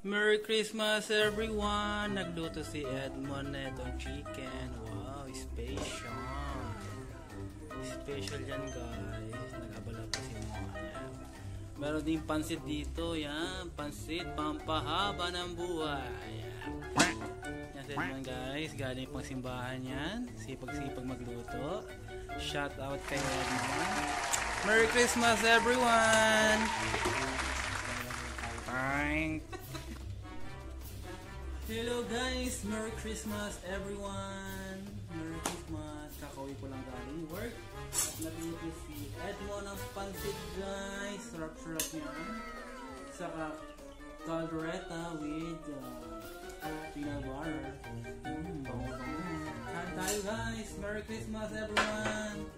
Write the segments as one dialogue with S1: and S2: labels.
S1: Merry Christmas everyone! Nagluto si Edmond na itong chicken. Wow, special. Special yan guys. Nag-abala pa si Moana. Meron din pansit dito. Yan, pansit pampahaba ng buhay. Yan si Edmond guys. Galing pang simbahan yan. Sipag-sipag magluto. Shout out kay Edmond. Merry Christmas everyone! Bye! Hello guys! Merry Christmas everyone! Merry Christmas! Kakauwi ko lang galing work. At nabili si Edmond ng pansit guys. Sarap-sarap yan. Saka caldereta with peanut butter. Bango-bango. Kain tayo guys! Merry Christmas everyone!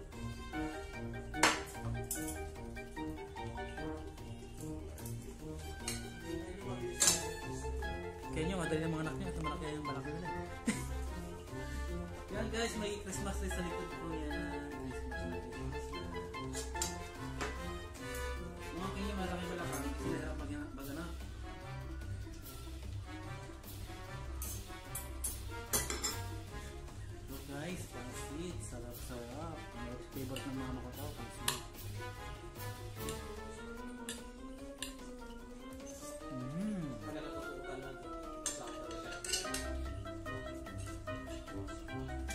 S1: Kaya nyo, madali ng mga anak nyo. Ito malaki yung malaki nila. Yan guys, may Christmas tree sa likod ko. Yan. Mga kanya malaki-malaki. Sila hirap mag-anak. So guys, pansit. Sarap-sarap. Favorite ng mama ko tao, pansit.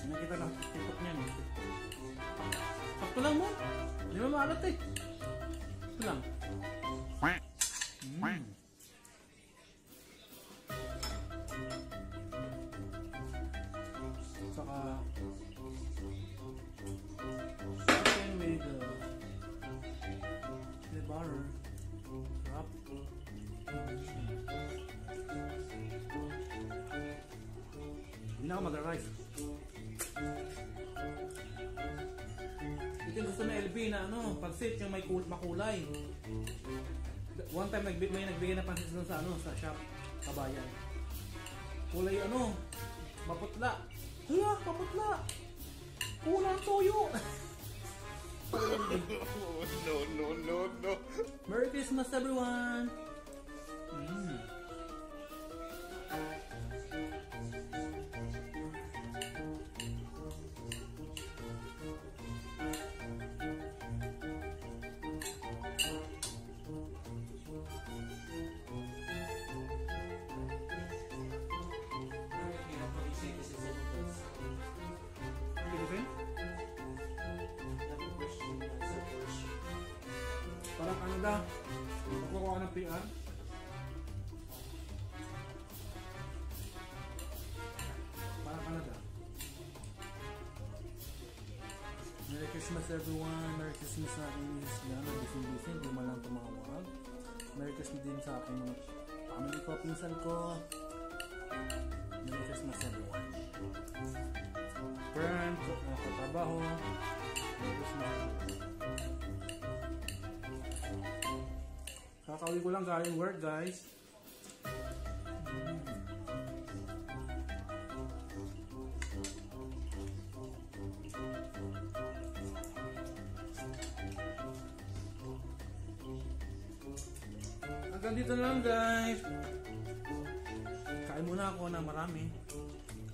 S1: Nakita lang, tiktok niya eh. Sakto lang mo. Hindi mo maalat eh. Ito lang. Saka chicken with the butter. Sarap. Hindi na ako mag-rice. Ito gusto na LB na ano, pansit yung may makulay. One time may nagbigay na pansit sa shop, Kabayan. Kulay ano, maputla. Hala, maputla. Kulang toyo. No. Merry Christmas everyone. Parang ano daw, magkukuha ng PR. Parang ano daw. Merry Christmas everyone. Merry Christmas sa aking misis yan. Nag-bising-bising, di man lang tumawag. Merry Christmas din sa aking mga family ko, pinsan ko. Merry Christmas everyone. Friends, katrabaho. Merry Christmas. Kakauwi ko lang galing work guys. Hanggang dito na lang guys. Kain muna ako na marami.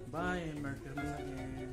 S1: Bye. Merry Christmas again.